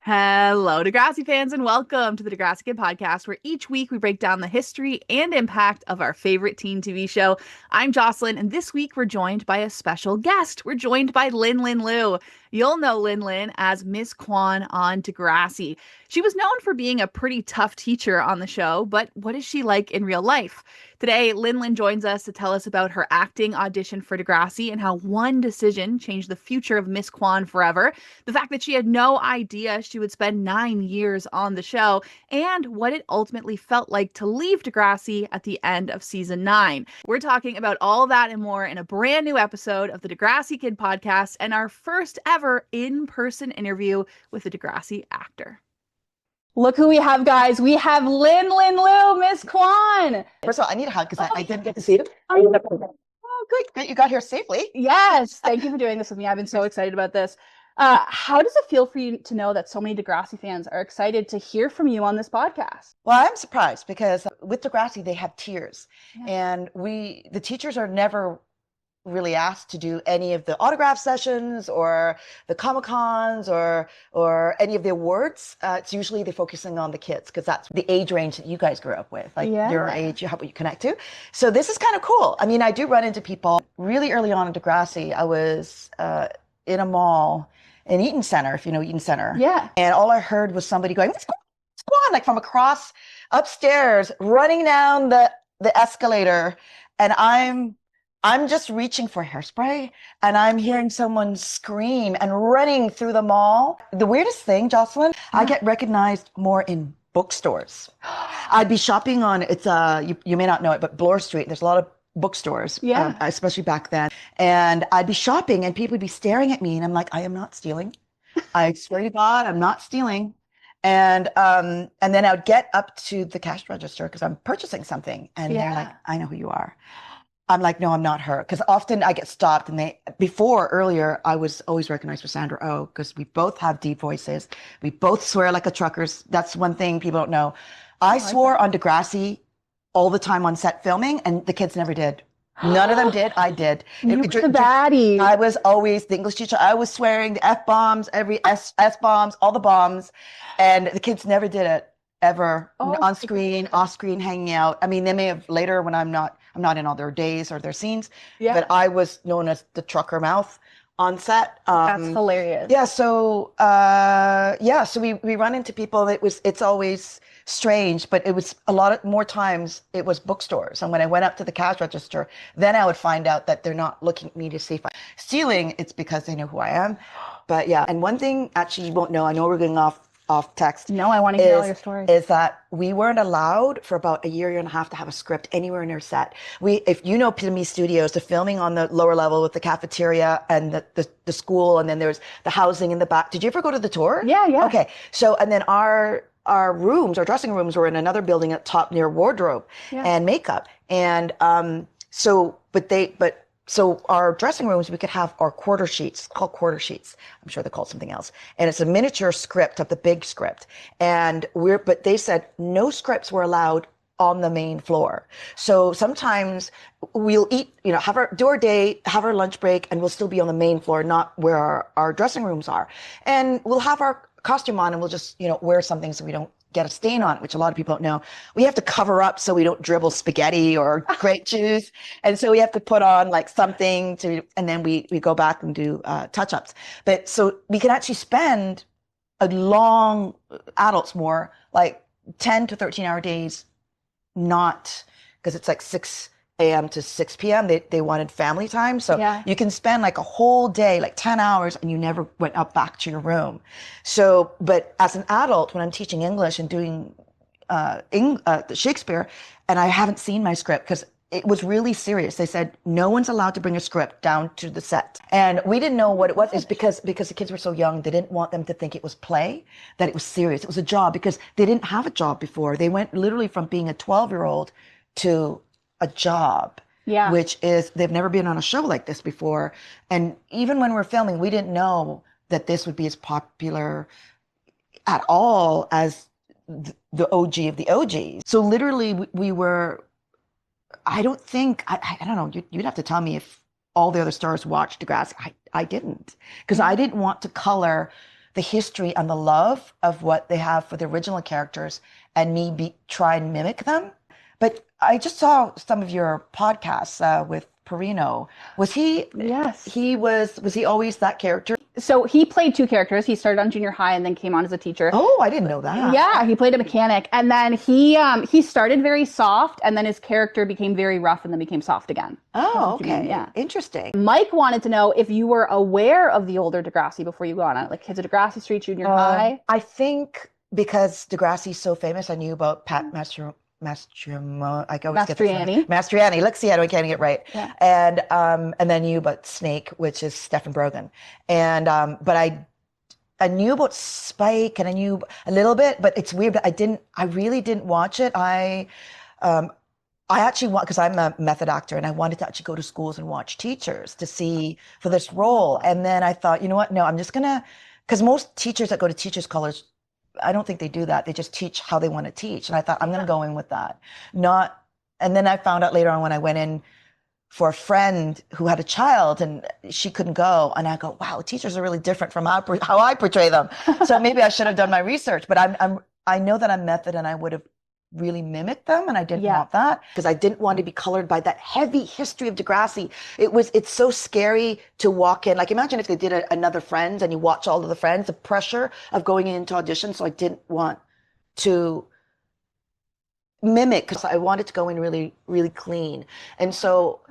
Hello, Degrassi fans, and welcome to the Degrassi Kid podcast, where each week we break down the history and impact of our favorite teen TV show. I'm Jocelyn, and this week we're joined by a special guest. We're joined by LinLyn Lue. You'll know LinLyn as Miss Kwan on Degrassi. She was known for being a pretty tough teacher on the show, but what is she like in real life? Today, LinLyn joins us to tell us about her acting audition for Degrassi and how one decision changed the future of Miss Kwan forever, the fact that she had no idea she would spend 9 years on the show, and what it ultimately felt like to leave Degrassi at the end of season 9. We're talking about all that and more in a brand new episode of the Degrassi Kid podcast and our first ever in-person interview with a Degrassi actor. Look who we have, guys. We have LinLyn Lue, Miss Kwan. First of all, I need a hug because I didn't get to see it. Oh, good. You got here safely. Yes. Thank you for doing this with me. I've been so excited about this. How does it feel for you to know that so many Degrassi fans are excited to hear from you on this podcast? Well, I'm surprised because with Degrassi, they have tiers. And the teachers are never really asked to do any of the autograph sessions or the Comic-Cons or any of the awards. It's usually they're focusing on the kids because that's the age range that you guys grew up with, like your age, how you connect to. So this is kind of cool. I mean, I do run into people really early on in Degrassi. I was in a mall in Eaton Center, if you know Eaton Center. Yeah. And all I heard was somebody going, Squad, like from across upstairs, running down the escalator. And I'm just reaching for hairspray and I'm hearing someone scream and running through the mall. The weirdest thing, Jocelyn, I get recognized more in bookstores. I'd be shopping on, you may not know it, but Bloor Street, there's a lot of bookstores, especially back then. And I'd be shopping and people would be staring at me and I'm like, I am not stealing. I swear to God, I'm not stealing. And then I would get up to the cash register because I'm purchasing something and they're like, I know who you are. I'm like, no, I'm not her. Because often I get stopped and earlier, I was always recognized for Sandra Oh, because we both have deep voices. We both swear like a truckers. That's one thing people don't know. I swore on Degrassi all the time on set filming and the kids never did. None of them did. I did. You were the baddie. I was always the English teacher. I was swearing the F-bombs, every S-bombs, all the bombs. And the kids never did it ever on screen, off screen, hanging out. I mean, they may have later when I'm not in all their days or their scenes, but I was known as the trucker mouth on set. That's hilarious. Yeah. So, so we run into people. It's always strange, but it was a lot more times it was bookstores. And when I went up to the cash register, then I would find out that they're not looking at me to see if I'm stealing. It's because they know who I am. But yeah. And one thing actually you won't know, I know we're going off text. No, I want to hear all your stories. Is that we weren't allowed for about a year and a half to have a script anywhere in our set. If you know Epitome Studios, the filming on the lower level with the cafeteria and the school, and then there's the housing in the back. Did you ever go to the tour? Yeah. Okay. So, and then our dressing rooms were in another building at top near wardrobe and makeup. And, so our dressing rooms, we could have our quarter sheets, called quarter sheets. I'm sure they're called something else. And it's a miniature script of the big script. But they said no scripts were allowed on the main floor. So sometimes we'll eat, do our day, have our lunch break, and we'll still be on the main floor, not where our dressing rooms are. And we'll have our costume on and we'll just, wear something so we don't get a stain on it, which a lot of people don't know. We have to cover up so we don't dribble spaghetti or grape juice. And so we have to put on like something and then we go back and do touch-ups. But so we can actually spend adults more, like 10 to 13 hour days, not because it's like 6 a.m. to 6 p.m. They wanted family time. So you can spend like a whole day, like 10 hours, and you never went up back to your room. So, but as an adult, when I'm teaching English and doing Shakespeare, and I haven't seen my script because it was really serious. They said, no one's allowed to bring a script down to the set. And we didn't know what it was. It's because the kids were so young, they didn't want them to think it was play, that it was serious. It was a job because they didn't have a job before. They went literally from being a 12-year-old to a job, which is, they've never been on a show like this before. And even when we're filming, we didn't know that this would be as popular at all as the OG of the OGs. So literally we were, I don't know, you'd have to tell me if all the other stars watched Degrassi. I didn't, because I didn't want to color the history and the love of what they have for the original characters and try and mimic them. But I just saw some of your podcasts with Perino. Was he? Yes. Was he always that character? So he played two characters. He started on junior high and then came on as a teacher. Oh, I didn't know that. Yeah, he played a mechanic, and then he started very soft, and then his character became very rough, and then became soft again. Oh, okay. Yeah, interesting. Mike wanted to know if you were aware of the older Degrassi before you got on it, like Kids of Degrassi Street, junior high. I think because Degrassi's so famous, I knew about Pat Mastriani. Look, see, I can't get it right. Yeah. And then knew about Snake, which is Stephen Brogan. And but I knew about Spike and I knew a little bit, but it's weird. But I really didn't watch it. I actually want, because I'm a method actor and I wanted to actually go to schools and watch teachers to see for this role. And then I thought, you know what? No, I'm just because most teachers that go to teachers college, I don't think they do that. They just teach how they want to teach. And I thought, I'm going to go in with that. And then I found out later on when I went in for a friend who had a child and she couldn't go. And I go, wow, teachers are really different from how I portray them. So maybe I should have done my research, but I know that I'm method and I would have really mimicked them. And I didn't want that because I didn't want to be colored by that heavy history of Degrassi. It's so scary to walk in. Like imagine if they did another Friends and you watch all of the Friends, the pressure of going into audition. So I didn't want to mimic because I wanted to go in really, really clean. And so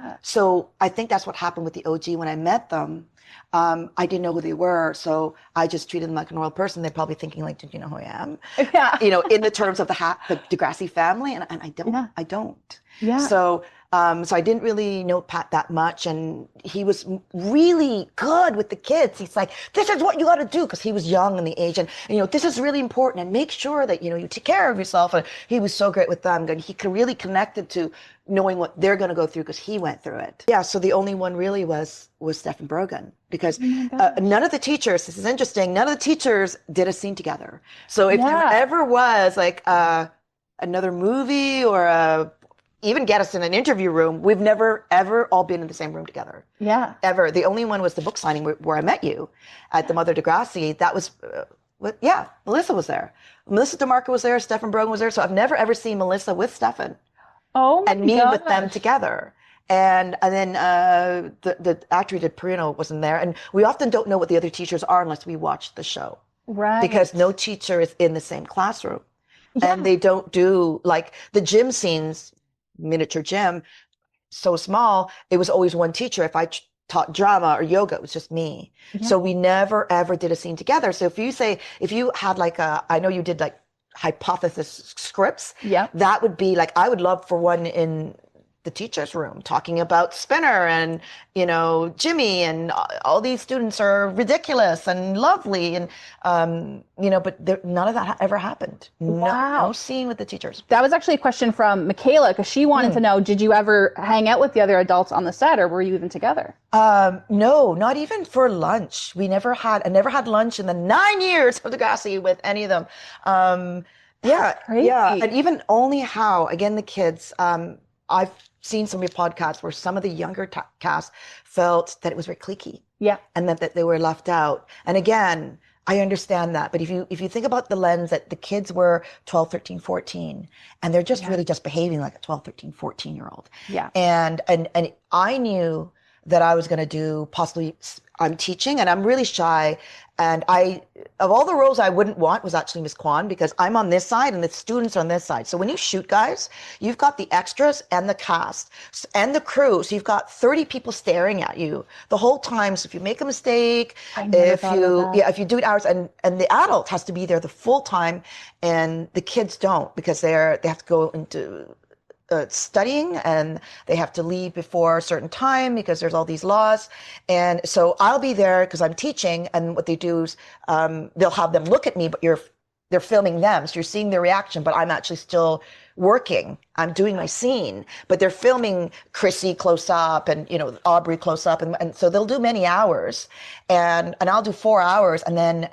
I think that's what happened with the OG when I met them. I didn't know who they were, so I just treated them like a normal person. They're probably thinking like, "Did you know who I am?" Yeah. In the terms of the Degrassi family, and I don't. Yeah. I don't. Yeah. So I didn't really know Pat that much, and he was really good with the kids. He's like, "This is what you got to do," because he was young in the age, and this is really important, and make sure that you take care of yourself. And he was so great with them, and he really connected to knowing what they're going to go through because he went through it. Yeah. So the only one really was Stephen Brogan because none of the teachers. This is interesting. None of the teachers did a scene together. So if there ever was like another movie or even get us in an interview room, we've never ever all been in the same room together. Yeah. Ever. The only one was the book signing where I met you at the Mother Degrassi. That was. Melissa was there. Melissa DeMarco was there. Stephen Brogan was there. So I've never ever seen Melissa with Stephen. Oh my and me gosh. with them together. And then the actor who did Perino wasn't there. And we often don't know what the other teachers are unless we watch the show. Right. Because no teacher is in the same classroom. Yeah. And they don't do like the gym scenes, miniature gym, so small. It was always one teacher. If I taught drama or yoga, it was just me. Yeah. So we never ever did a scene together. So if you had like I know you did like hypothesis scripts. Yeah. That would be like, I would love for one in the teacher's room talking about Spinner and, Jimmy and all these students are ridiculous and lovely. And, but none of that ever happened. Wow. No scene with the teachers. That was actually a question from Michaela because she wanted to know, did you ever hang out with the other adults on the set or were you even together? No, not even for lunch. I never had lunch in the 9 years of Degrassi with any of them. Crazy. Yeah. And even only again, the kids, I've seen some of your podcasts where some of the younger cast felt that it was very cliquey. Yeah. And that they were left out. And again, I understand that. But if you think about the lens that the kids were 12, 13, 14, and they're just really just behaving like a 12, 13, 14-year-old. Yeah. And I knew that I was going to do possibly, I'm teaching and I'm really shy. And of all the roles I wouldn't want was actually Miss Kwan because I'm on this side and the students are on this side. So when you shoot guys, you've got the extras and the cast and the crew. So you've got 30 people staring at you the whole time. So if you make a mistake, if you do it hours and the adult has to be there the full time and the kids don't because they have to go into studying and they have to leave before a certain time because there's all these laws. And so I'll be there because I'm teaching and what they do is they'll have them look at me, but they're filming them. So you're seeing their reaction, but I'm actually still working. I'm doing my scene, but they're filming Chrissy close up and, Aubrey close up. And so they'll do many hours and I'll do 4 hours and then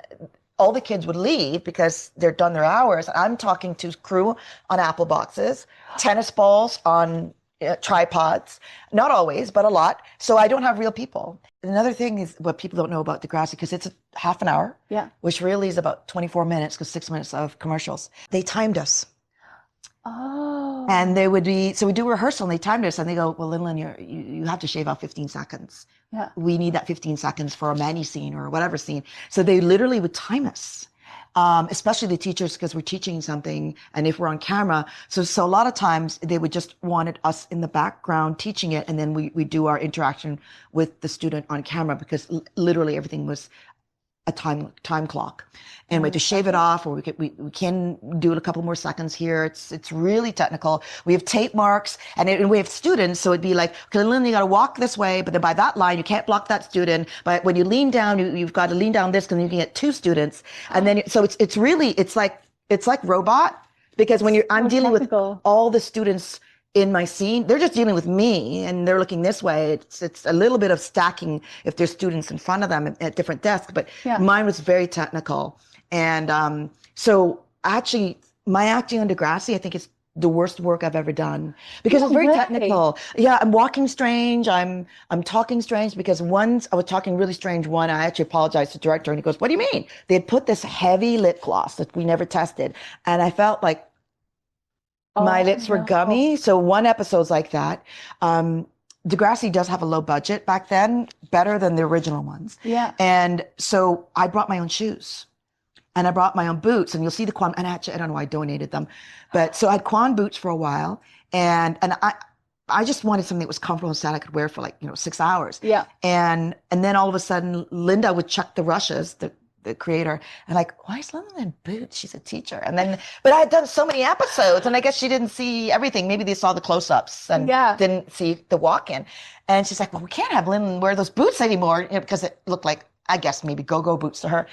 all the kids would leave because they're done their hours. I'm talking to crew on apple boxes, tennis balls on tripods, not always, but a lot. So I don't have real people. Another thing is what people don't know about Degrassi, because it's a half an hour, which really is about 24 minutes, because 6 minutes of commercials. They timed us. Oh. And they would be, so we do rehearsal and they timed us and they go, well, LinLyn, you have to shave off 15 seconds. Yeah. We need that 15 seconds for a Manny scene or whatever scene. So they literally would time us. Especially the teachers, because we're teaching something and if we're on camera. So a lot of times they would just wanted us in the background teaching it. And then we do our interaction with the student on camera, because literally everything was a time clock, and we had to shave it off, or we can do it a couple more seconds here. It's really technical. We have tape marks, and we have students, so it'd be like, okay, Lynn, you got to walk this way, but then by that line you can't block that student. But when you lean down, you've got to lean down this, because you can get two students, and then so it's really like robot, because when I'm dealing with all the students in my scene, they're just dealing with me and they're looking this way. It's a little bit of stacking if there's students in front of them at different desks, but mine was very technical. And so actually my acting on Degrassi, I think it's the worst work I've ever done, because it's very technical. Yeah, I'm walking strange. I'm talking strange, because once I was talking really strange. I actually apologized to the director and he goes, what do you mean? They had put this heavy lip gloss that we never tested. And I felt like my lips were gummy. So one episode's like that. Degrassi does have a low budget back then, better than the original ones. Yeah. And so I brought my own shoes and I brought my own boots, and you'll see the Kwan, and actually, I don't know why I donated them, but so I had Kwan boots for a while, and I just wanted something that was comfortable and sad I could wear for 6 hours. Yeah. And then all of a sudden Linda would chuck the rushes, the creator, and like, why is LinLyn in boots? She's a teacher. And then, but I had done so many episodes, and I guess she didn't see everything. Maybe they saw the close-ups and didn't see the walk-in. And she's like, well, we can't have LinLyn wear those boots anymore, because it looked like, I guess, maybe go-go boots to her.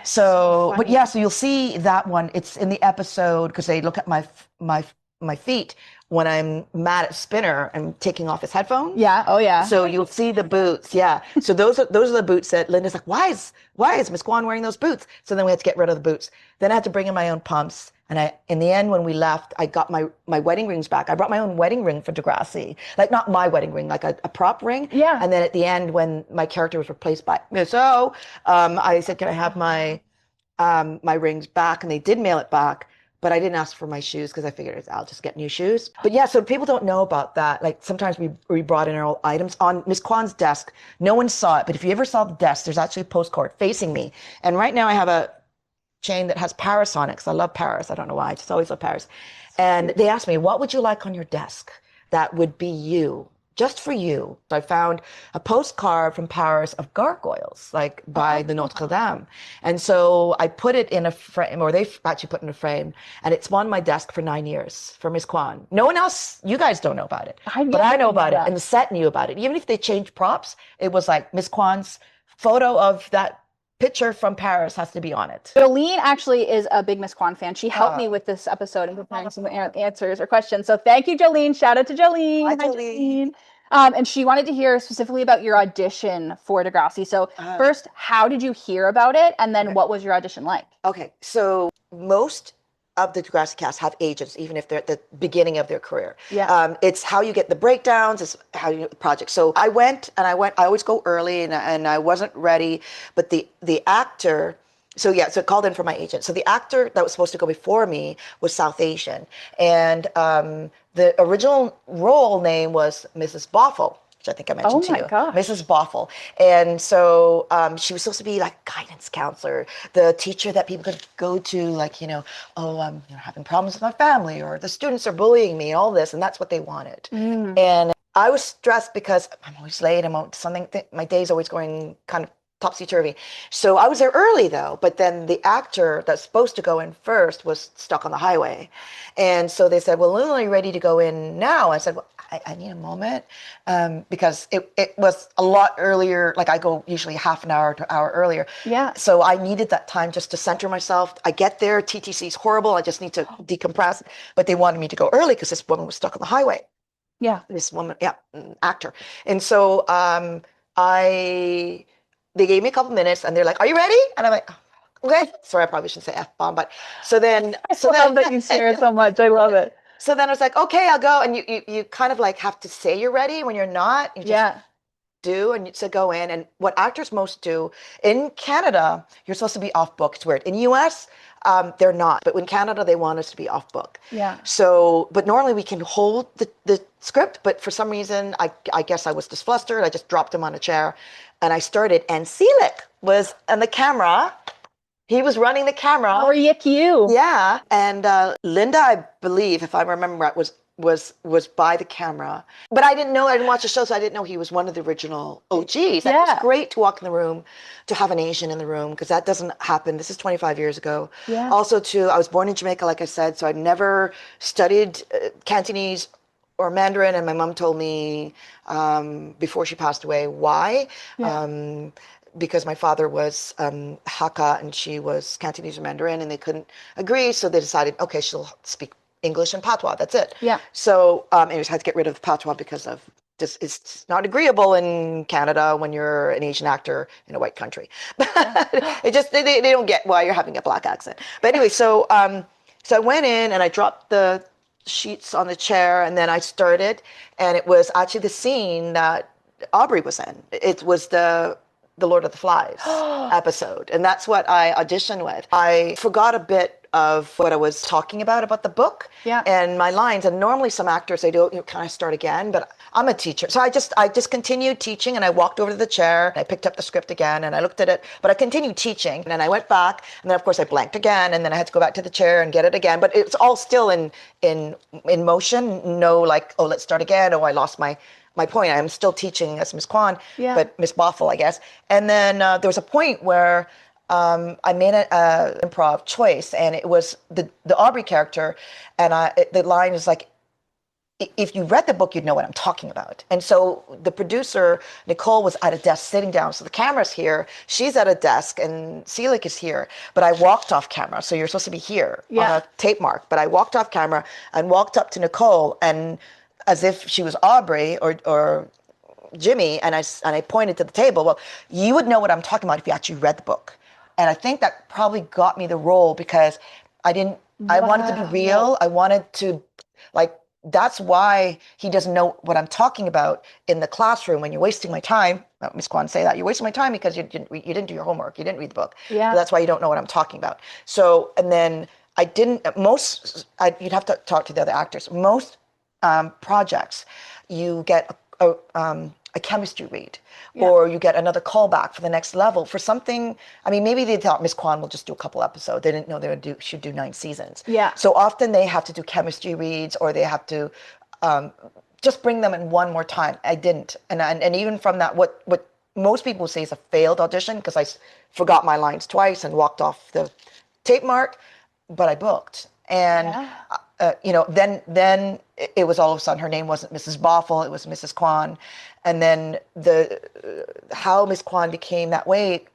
So but yeah, so you'll see that one. It's in the episode, because they look at my feet when I'm mad at Spinner and taking off his headphones. Yeah. Oh yeah. So you'll see the boots. Yeah. So those are the boots that Linda's like, why is Miss Kwan wearing those boots? So then we had to get rid of the boots. Then I had to bring in my own pumps. And in the end, when we left, I got my wedding rings back. I brought my own wedding ring for Degrassi. Like, not my wedding ring, like a prop ring. Yeah. And then at the end, when my character was replaced by Miss O, I said, can I have my rings back? And they did mail it back. But I didn't ask for my shoes, because I figured I'll just get new shoes. But yeah, so people don't know about that. Like, sometimes we brought in our old items on Miss Kwan's desk. No one saw it, but if you ever saw the desk, there's actually a postcard facing me. And right now I have a chain that has Paris on it, because I love Paris. I don't know why. I just always love Paris. And they asked me, what would you like on your desk that would be you? Just for you. I found a postcard from Paris of gargoyles, like by the Notre Dame. And so I put it in a frame, or they actually put it in a frame, and it's on my desk for 9 years for Miss Kwan. No one else, you guys don't know about it, but I know about it, and the set knew about it. Even if they changed props, it was like Miss Kwan's photo of that picture from Paris has to be on it. Jolene actually is a big Miss Kwan fan. She helped me with this episode and preparing some answers or questions. So thank you, Jolene. Shout out to Jolene. Hi, Jolene. And she wanted to hear specifically about your audition for Degrassi. So first, how did you hear about it? And then what was your audition like? Okay, so most of the Degrassi cast have agents, even if they're at the beginning of their career. Yeah. It's how you get the breakdowns, it's how you get the project. So I always go early, and I wasn't ready, but the actor, so it called in for my agent. So the actor that was supposed to go before me was South Asian. And the original role name was Mrs. Boffle, which I think I mentioned to you. Gosh. Mrs. Boffle. And so she was supposed to be like guidance counselor, the teacher that people could go to, like, I'm having problems with my family, or the students are bullying me, all this, and that's what they wanted. And I was stressed because I'm always late. My day's always going kind of topsy-turvy. So I was there early though, but then the actor that's supposed to go in first was stuck on the highway. And so they said, well, Lynn, are you ready to go in now? I said, well, I need a moment, because it was a lot earlier. Like, I go usually half an hour to an hour earlier. Yeah. So I needed that time just to center myself. I get there, TTC is horrible. I just need to decompress. But they wanted me to go early because this woman was stuck on the highway. Yeah. This woman, actor. And so they gave me a couple minutes, and they're like, are you ready? And I'm like, okay. Sorry, I probably shouldn't say F-bomb, but so then. I love that you share it so much. I love it. So then I was like, okay, I'll go. And you kind of like have to say you're ready when you're not. You just Yeah. do and to go in. And what actors most do in Canada, you're supposed to be off book. It's weird. In US, they're not. But in Canada, they want us to be off book. Yeah. So, but normally we can hold the script. But for some reason, I guess I was just flustered. I just dropped him on a chair and I started. And Selick was on the camera. He was running the camera. Oh, yuck you. Yeah, and Linda, I believe, if I remember right, was by the camera. But I didn't know. I didn't watch the show, so I didn't know he was one of the original OGs. That was Yeah. great to walk in the room, to have an Asian in the room, because that doesn't happen. This is 25 years ago. Yeah. Also, too, I was born in Jamaica, like I said, so I'd never studied Cantonese or Mandarin, and my mom told me before she passed away why. Yeah. Because my father was Hakka and she was Cantonese or Mandarin, and they couldn't agree, so they decided, okay, she'll speak English and Patois. That's it. Yeah. So, anyways, had to get rid of Patois because of this. It's not agreeable in Canada when you're an Asian actor in a white country. Yeah. It just they don't get why you're having a black accent. But anyway, so I went in and I dropped the sheets on the chair, and then I started, and it was actually the scene that Aubrey was in. It was the Lord of the Flies episode. And that's what I auditioned with. I forgot a bit of what I was talking about the book Yeah. and my lines. And normally some actors, they don't, you kind of start again, but I'm a teacher. So I just continued teaching, and I walked over to the chair and I picked up the script again and I looked at it, but I continued teaching, and then I went back, and then of course I blanked again, and then I had to go back to the chair and get it again. But it's all still in motion. No, like, oh, let's start again. Oh, I lost my point. I'm still teaching as Miss Kwan, Yeah. but Miss Boffel, I guess. And then there was a point where I made an improv choice, and it was the Aubrey character, and the line is like, if you read the book, you'd know what I'm talking about. And so the producer, Nicole, was at a desk sitting down. So the camera's here, she's at a desk, and Selick is here. But I walked off camera. So you're supposed to be here on a tape mark. But I walked off camera and walked up to Nicole, and as if she was Aubrey or Jimmy, and I pointed to the table. Well, you would know what I'm talking about if you actually read the book. And I think that probably got me the role, because I wanted to be real. I wanted to, like, that's why he doesn't know what I'm talking about in the classroom when you're wasting my time. Miss Kwan say that you're wasting my time because you didn't do your homework. You didn't read the book. Yeah. So that's why you don't know what I'm talking about. So, and then you'd have to talk to the other actors. Most projects, you get a chemistry read, or you get another callback for the next level for something. I mean, maybe they thought Miss Kwan will just do a couple episodes. They didn't know should do 9 seasons. Yeah. So often they have to do chemistry reads, or they have to just bring them in one more time. I didn't, and even from that, what most people say is a failed audition, because I forgot my lines twice and walked off the tape mark, but I booked. And then it was all of a sudden her name wasn't Mrs. Boffel, it was Mrs. Kwan. And then how Miss Kwan became that way,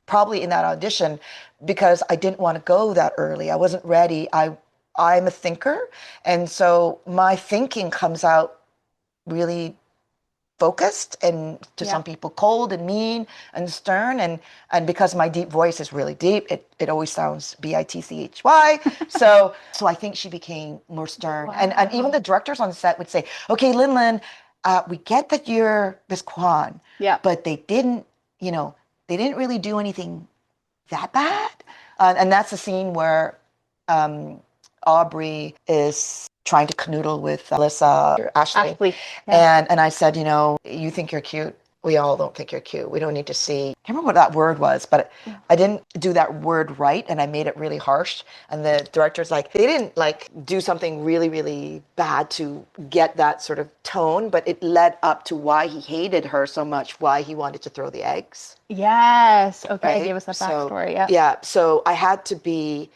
probably in that audition, because I didn't want to go that early. I wasn't ready. I'm a thinker, and so my thinking comes out really focused, and to some people cold and mean and stern, and because my deep voice is really deep, it always sounds bitchy. so I think she became more stern. And even the directors on set would say, okay, LinLyn, we get that you're Miss Kwan, but they didn't really do anything that bad. And that's a scene where Aubrey is trying to canoodle with Melissa, Ashley. And I said, you think you're cute. We all don't think you're cute. We don't need to see. I can't remember what that word was, but I didn't do that word right, and I made it really harsh. And the director's like, they didn't do something really, really bad to get that sort of tone, but it led up to why he hated her so much, why he wanted to throw the eggs. Yes. Okay. Right? Give us that backstory. So I had to be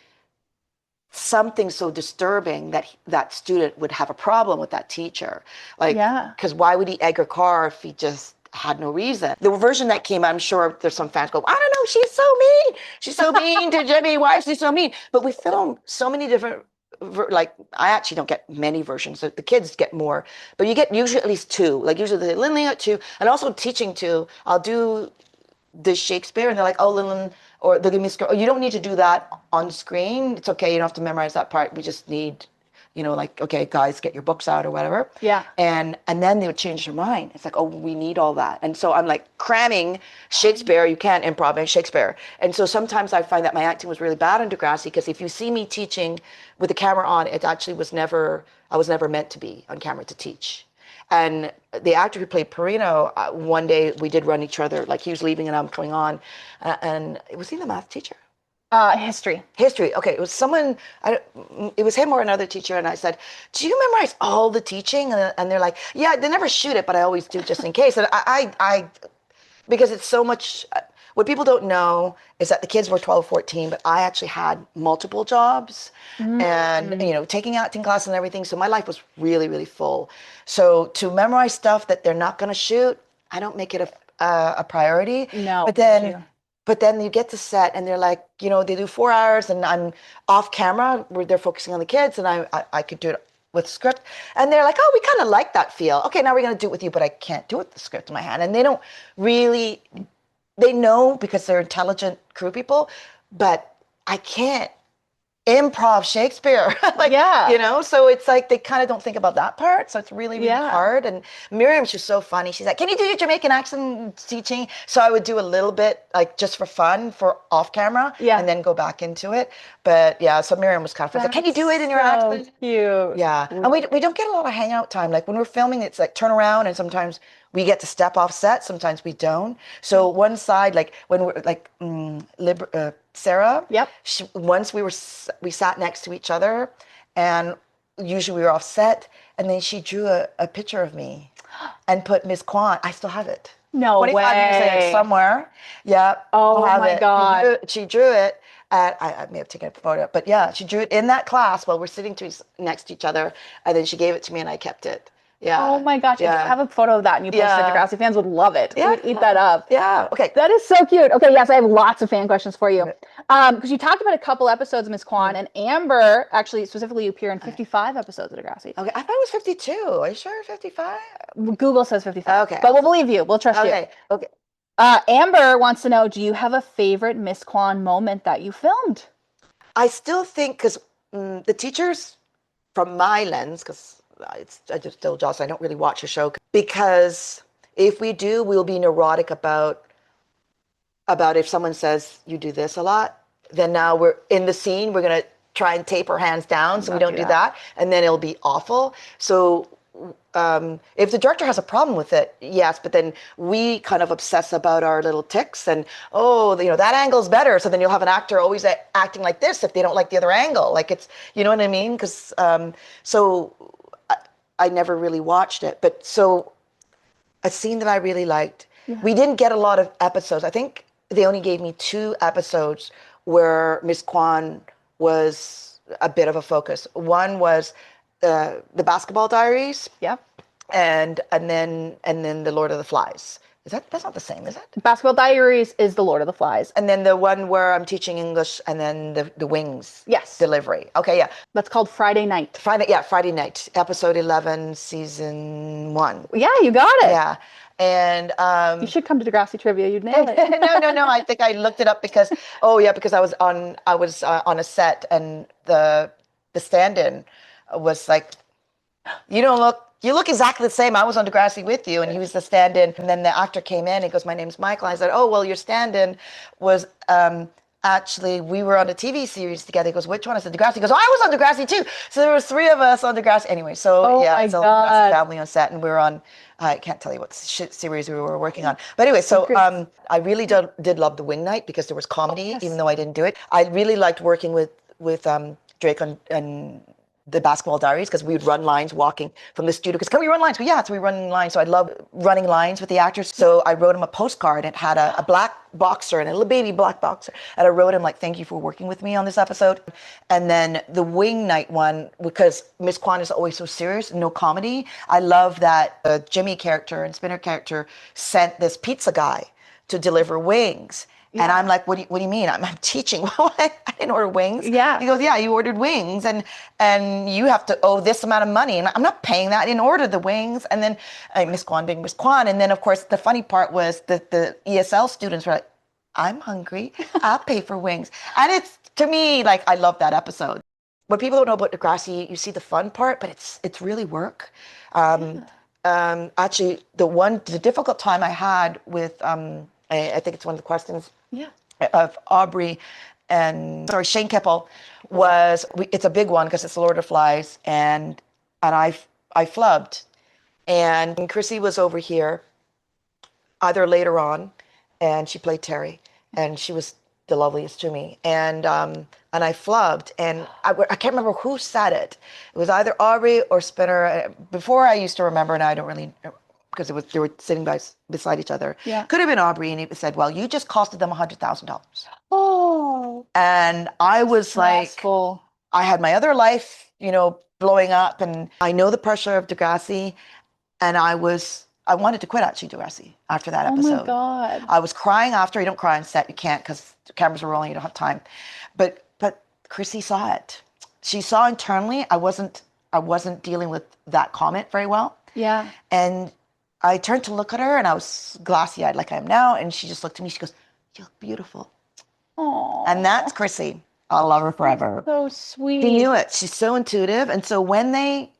something so disturbing that that student would have a problem with that teacher. Because why would he egg her car if he just had no reason? The version that came, I'm sure there's some fans go, I don't know, she's so mean. She's so mean to Jimmy. Why is she so mean? But we filmed so many different, I actually don't get many versions. The kids get more, but you get usually at least 2. Usually they LinLyn at 2, and also teaching 2. I'll do the Shakespeare, and they're like, oh, LinLyn, or they'll give me a script. Oh, you don't need to do that on screen. It's okay. You don't have to memorize that part. We just need like, okay, guys, get your books out or whatever. Yeah. And then they would change their mind. It's like, oh, we need all that. And so I'm like cramming Shakespeare. You can't improv in Shakespeare. And so sometimes I find that my acting was really bad in Degrassi, because if you see me teaching with the camera on, it actually I was never meant to be on camera to teach. And the actor who played Perino, one day we did run each other, like he was leaving and I'm coming on. And was he the math teacher? History. History. Okay, it was someone, it was him or another teacher. And I said, do you memorize all the teaching? And they're like, yeah, they never shoot it, but I always do just in case. And because it's so much, what people don't know is that the kids were 12, 14, but I actually had multiple jobs and, taking acting classes and everything. So my life was really, really full. So to memorize stuff that they're not going to shoot, I don't make it a priority. No. But then you get to set and they're like, they do 4 hours and I'm off camera where they're focusing on the kids, and I could do it with script. And they're like, oh, we kind of like that feel. Okay, now we're going to do it with you, but I can't do it with the script in my hand. And they don't really, they know because they're intelligent crew people, but I can't improv Shakespeare. So it's like they kind of don't think about that part. So it's really, really hard. And Miriam, she's so funny. She's like, can you do your Jamaican accent teaching? So I would do a little bit, like just for fun, for off camera, and then go back into it. But yeah, so Miriam was kind of like, can you do it in your accent? Cute. Yeah. And we don't get a lot of hangout time. Like when we're filming, it's like turn around, and sometimes we get to step off set, sometimes we don't. So one side, like when we're like Sarah, once we sat next to each other, and usually we were off set, and then she drew a picture of me and put Miss Kwan. I still have it. No 25 years later, somewhere. Yeah. Oh my God. She drew it. I may have taken a photo, but yeah, she drew it in that class while we're sitting next to each other, and then she gave it to me, and I kept it. Yeah. Oh my gosh. If you have a photo of that and you post it, Degrassi fans would love it. Yeah. We would eat that up. Yeah. Okay. That is so cute. Okay. Yes, I have lots of fan questions for you. Because you talked about a couple episodes of Miss Kwan, and Amber, actually, specifically, you appear in 55 episodes of Degrassi. Okay. I thought it was 52. Are you sure 55? Google says 55. Okay. But we'll believe you. We'll trust you. Okay. Amber wants to know, do you have a favorite Miss Kwan moment that you filmed? I still think, because the teachers, from my lens, because I just told Jocelyn I don't really watch a show, because if we do, we'll be neurotic about if someone says you do this a lot, then now we're in the scene, we're going to try and tape our hands down so we don't do that, and then it'll be awful. So if the director has a problem with it, yes, but then we kind of obsess about our little tics, and that angle's better, so then you'll have an actor always acting like this if they don't like the other angle, like it's, you know what I mean? Because so I never really watched it, but so a scene that I really liked, we didn't get a lot of episodes. I think they only gave me 2 episodes where Miss Kwan was a bit of a focus. One was the Basketball Diaries. Yeah. And then the Lord of the Flies. That's not the same, is it? Basketball Diaries is the Lord of the Flies. And then the one where I'm teaching English, and then the Wings. Yes. Delivery. Okay, yeah. That's called Friday Night. Friday Night, episode 11, season 1. Yeah, you got it. Yeah. And you should come to Degrassi Trivia. You'd nail it. No. I think I looked it up because because I was on a set, and the stand-in was like, you look exactly the same. I was on Degrassi with you, and he was the stand-in. And then the actor came in. He goes, my name's Michael. I said, oh, well, your stand-in was actually, we were on a TV series together. He goes, which one? I said, Degrassi. He goes, oh, I was on Degrassi too. So there was 3 of us on Degrassi. Anyway, so Degrassi family on set, and we were on, I can't tell you what series we were working on. But anyway, so I really did love the Wing Night, because there was comedy, even though I didn't do it. I really liked working with Drake on the Basketball Diaries, because we would run lines walking from the studio. Because can we run lines? Well, yeah, so we run lines. So I love running lines with the actors. So I wrote him a postcard. It had a black boxer and a little baby black boxer. And I wrote him like, thank you for working with me on this episode. And then the Wing Night one, because Miss Kwan is always so serious, no comedy. I love that Jimmy character and Spinner character sent this pizza guy to deliver wings. Yeah. And I'm like, what do you mean? I'm teaching. Well, I didn't order wings. Yeah. He goes, yeah, you ordered wings, and you have to owe this amount of money. And I'm not paying that. I didn't order the wings. And then Miss Kwan being Miss Kwan. And then, of course, the funny part was that the ESL students were like, I'm hungry. I'll pay for wings. And it's, to me, like, I love that episode. what people don't know about Degrassi, you see the fun part, but it's really work. Um, Actually, the difficult time I had with, I think it's one of the questions Yeah. of Aubrey and, sorry, Shane Kippel was, it's a big one because it's the Lord of Flies, and I flubbed. And Chrissy was over here either later on, and she played Terry, and she was the loveliest to me. And I flubbed, and I can't remember who said it. It was either Aubrey or Spinner. Before I used to remember, and I don't really, because they were sitting beside each other. Yeah. Could have been Aubrey, and he said, "Well, you just costed them $100,000." Oh. And I was Stressful. like, I had my other life, blowing up, and I know the pressure of Degrassi, and I wanted to quit actually Degrassi after that Oh episode. my God. I was crying after. You don't cry on set, you can't because the cameras are rolling, you don't have time. But Chrissy saw it. She saw internally I wasn't dealing with that comment very well. Yeah. And I turned to look at her, and I was glassy-eyed like I am now, and she just looked at me, she goes, "You look beautiful." Oh. And that's Chrissy. I'll love her forever. So sweet. She knew it. She's so intuitive. And so when they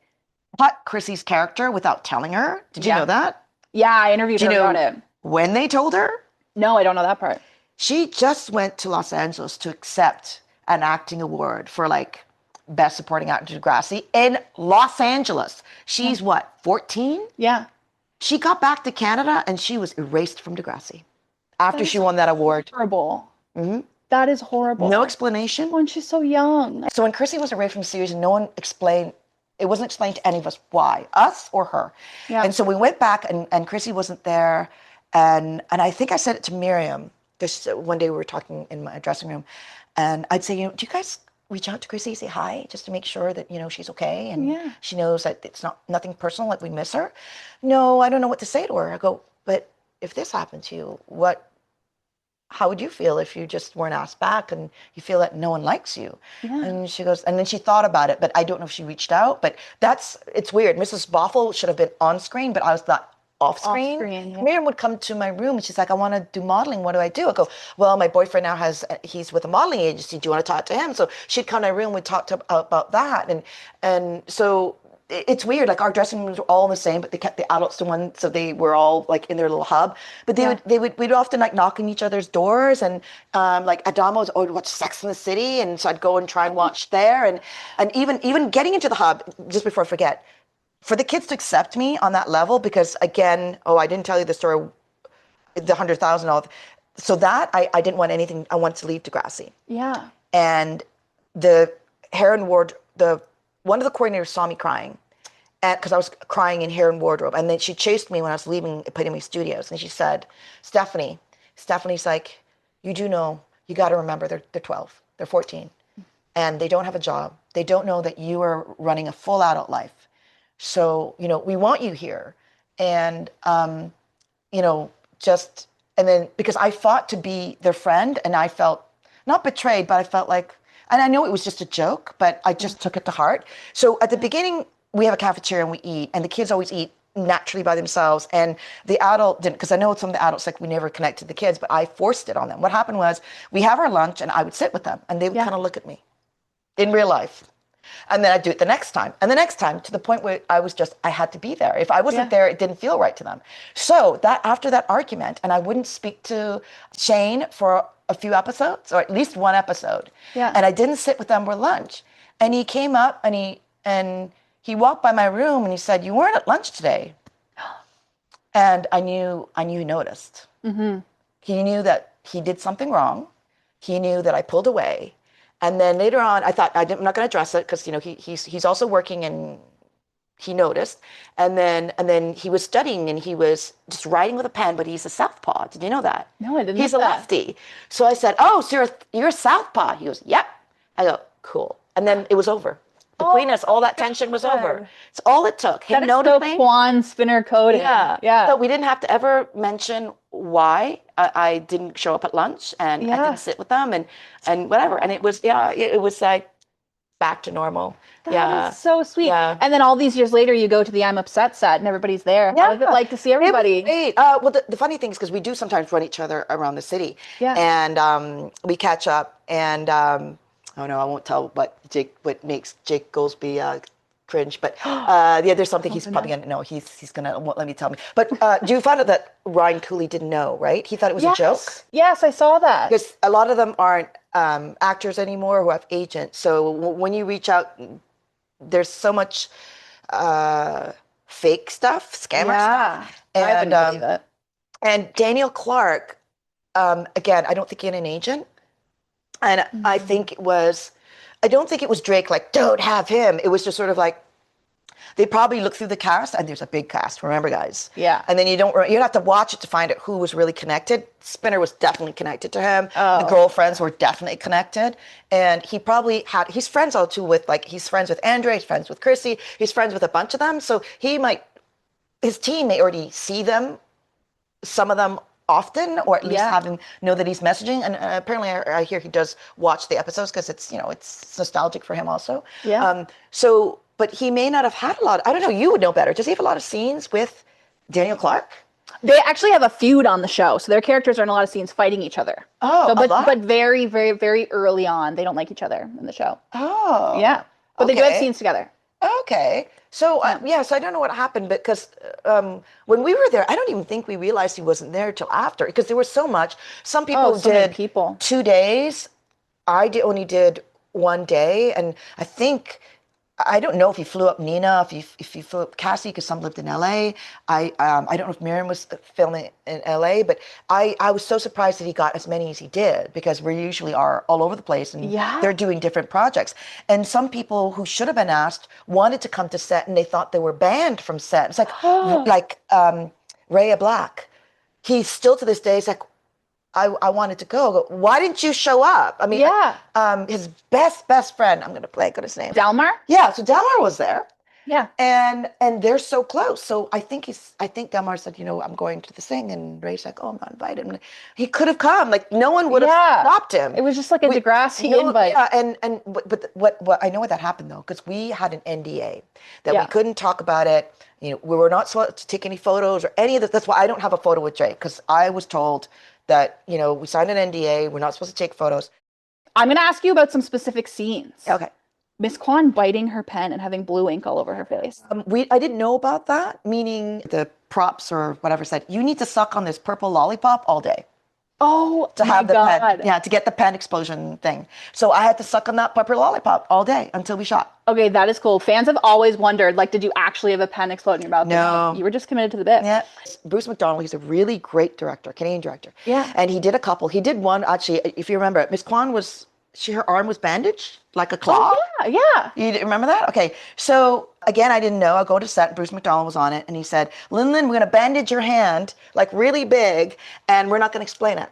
cut Chrissy's character without telling her, did you know that? Yeah, I interviewed her about it. When they told her? No, I don't know that part. She just went to Los Angeles to accept an acting award for like best supporting actor Degrassi in Los Angeles. She's what, 14? Yeah. She got back to Canada and she was erased from Degrassi after she won that award. Horrible. That is horrible. No explanation. When she's so young. So when Chrissy was erased from the series, no one explained, it wasn't explained to any of us why, us or her. Yeah. And so we went back, and Chrissy wasn't there. And I think I said it to Miriam. Just one day we were talking in my dressing room, and I'd say, do you guys reach out to Chrissy, say hi, just to make sure that, she's okay and she knows that it's nothing personal, like we miss her? No, I don't know what to say to her. I go, but if this happened to you, how would you feel if you just weren't asked back and you feel that no one likes you? Yeah. And she goes, and then she thought about it, but I don't know if she reached out. But it's weird. Mrs. Boffel should have been on screen, but I was not off screen. Miriam would come to my room and she's like, "I want to do modeling. What do I do?" I go, "Well, my boyfriend now he's with a modeling agency. Do you want to talk to him?" So she'd come to my room, we'd talk about that. And so it's weird. Like our dressing rooms were all the same, but they kept the adults to one, so they were all like in their little hub. But we'd often like knock on each other's doors, and like Adamo would watch Sex in the City, and so I'd go and try and watch there, and even getting into the hub, just before I forget, for the kids to accept me on that level, because again, I didn't tell you the story, the $100,000. So that I didn't want anything. I wanted to leave Degrassi. Yeah. And the hair and ward, one of the coordinators saw me crying, because I was crying in hair and wardrobe. And then she chased me when I was leaving Epitome Studios. And she said, Stephanie's like, "You do know, you got to remember they're 12, they're 14. And they don't have a job. They don't know that you are running a full adult life. So, we want you here." And, and then because I fought to be their friend, and I felt not betrayed, but I felt like, and I know it was just a joke, but I just took it to heart. So at the beginning, we have a cafeteria and we eat, and the kids always eat naturally by themselves. And the adult didn't, because I know some of the adults, like, we never connected the kids, but I forced it on them. What happened was we have our lunch and I would sit with them and they would kind of look at me in real life. And then I'd do it the next time and the next time, to the point where I had to be there. If I wasn't there, it didn't feel right to them. So that after that argument, and I wouldn't speak to Shane for a few episodes, or at least one episode. Yeah. And I didn't sit with them for lunch. And he came up and he walked by my room and he said, "You weren't at lunch today." And I knew he noticed. Mm-hmm. He knew that he did something wrong. He knew that I pulled away. And then later on, I thought, I'm not going to address it because, he's also working, and he noticed. And then he was studying and he was just writing with a pen, but he's a southpaw. Did you know that? No, I didn't know that. He's a lefty. So I said, "Oh, so you're a southpaw." He goes, "Yep." I go, "Cool." And then it was over. Between us, all that tension was over. It's all it took. Him noticing. Kwan spinner coding. Yeah. So we didn't have to ever mention why I didn't show up at lunch, and I didn't sit with them, and whatever. And it was like back to normal. That is so sweet. Yeah. And then all these years later, you go to the I'm Upset set, and everybody's there. Yeah. How was it like to see everybody? It was great. Well, the funny thing is, because we do sometimes run each other around the city. Yeah. And we catch up, and oh no, I won't tell what makes Jake Goldsby cringe, but yeah, there's something he's probably gonna know. He's gonna won't let me tell me. But do you find out that Ryan Cooley didn't know, right? He thought it was a joke. Yes, I saw that. Because a lot of them aren't actors anymore who have agents. So when you reach out, there's so much fake stuff, scammer stuff. And, I wouldn't believe it. And Daniel Clark, again, I don't think he had an agent. And I don't think it was Drake like, don't have him. It was just sort of like, they probably looked through the cast, and there's a big cast, remember, guys? Yeah. And then you have to watch it to find out who was really connected. Spinner was definitely connected to him. The girlfriends were definitely connected. And he probably he's friends all too with, like, he's friends with Andre, he's friends with Chrissy, he's friends with a bunch of them. So his team may already see them, some of them often, or at least have him know that he's messaging. And apparently I hear he does watch the episodes because it's nostalgic for him also. Yeah. But he may not have had a lot. I don't know. You would know better. Does he have a lot of scenes with Daniel Clark? They actually have a feud on the show, so their characters are in a lot of scenes fighting each other. Oh, but very, very, very early on, they don't like each other in the show. Oh, yeah. But they do have scenes together. Okay. So so I don't know what happened, because when we were there, I don't even think we realized he wasn't there till after, because there was so much. Some people did 2 days. Only did 1 day, and I don't know if he flew up Nina, if he flew up Cassie, because some lived in LA. I don't know if Miriam was filming in LA, but I was so surprised that he got as many as he did, because we usually are all over the place, and they're doing different projects. And some people who should have been asked wanted to come to set, and they thought they were banned from set. It's like Rhea Black. He's still to this day, he's like, I wanted to go. Why didn't you show up? I mean, his best friend, I'm going to blank on his name. Dalmar? Yeah, so Dalmar was there. Yeah. And they're so close. So I think Dalmar said, I'm going to the thing. And Ray's like, oh, I'm not invited. And he could have come. Like, no one would have stopped him. It was just like a Degrassi invite. Yeah, but what I know what that happened, though, because we had an NDA that we couldn't talk about it. We were not supposed to take any photos or any of this. That's why I don't have a photo with Drake, because I was told that, we signed an NDA, we're not supposed to take photos. I'm going to ask you about some specific scenes. Okay. Miss Kwan biting her pen and having blue ink all over her face. I didn't know about that, meaning the props or whatever said, you need to suck on this purple lollipop all day. Oh, to have the pen. Yeah, to get the pen explosion thing. So I had to suck on that purple lollipop all day until we shot. Okay, that is cool. Fans have always wondered, like, did you actually have a pen explode in your mouth? No. You were just committed to the bit. Yeah. Bruce McDonald, he's a really great director, Canadian director. Yeah. And he did a couple. He did one, actually, if you remember, Miss Kwan her arm was bandaged like a claw. Oh, yeah. You remember that? Okay. So again, I didn't know. I go to set, Bruce McDonald was on it, and he said, LinLyn, we're going to bandage your hand like really big, and we're not going to explain it.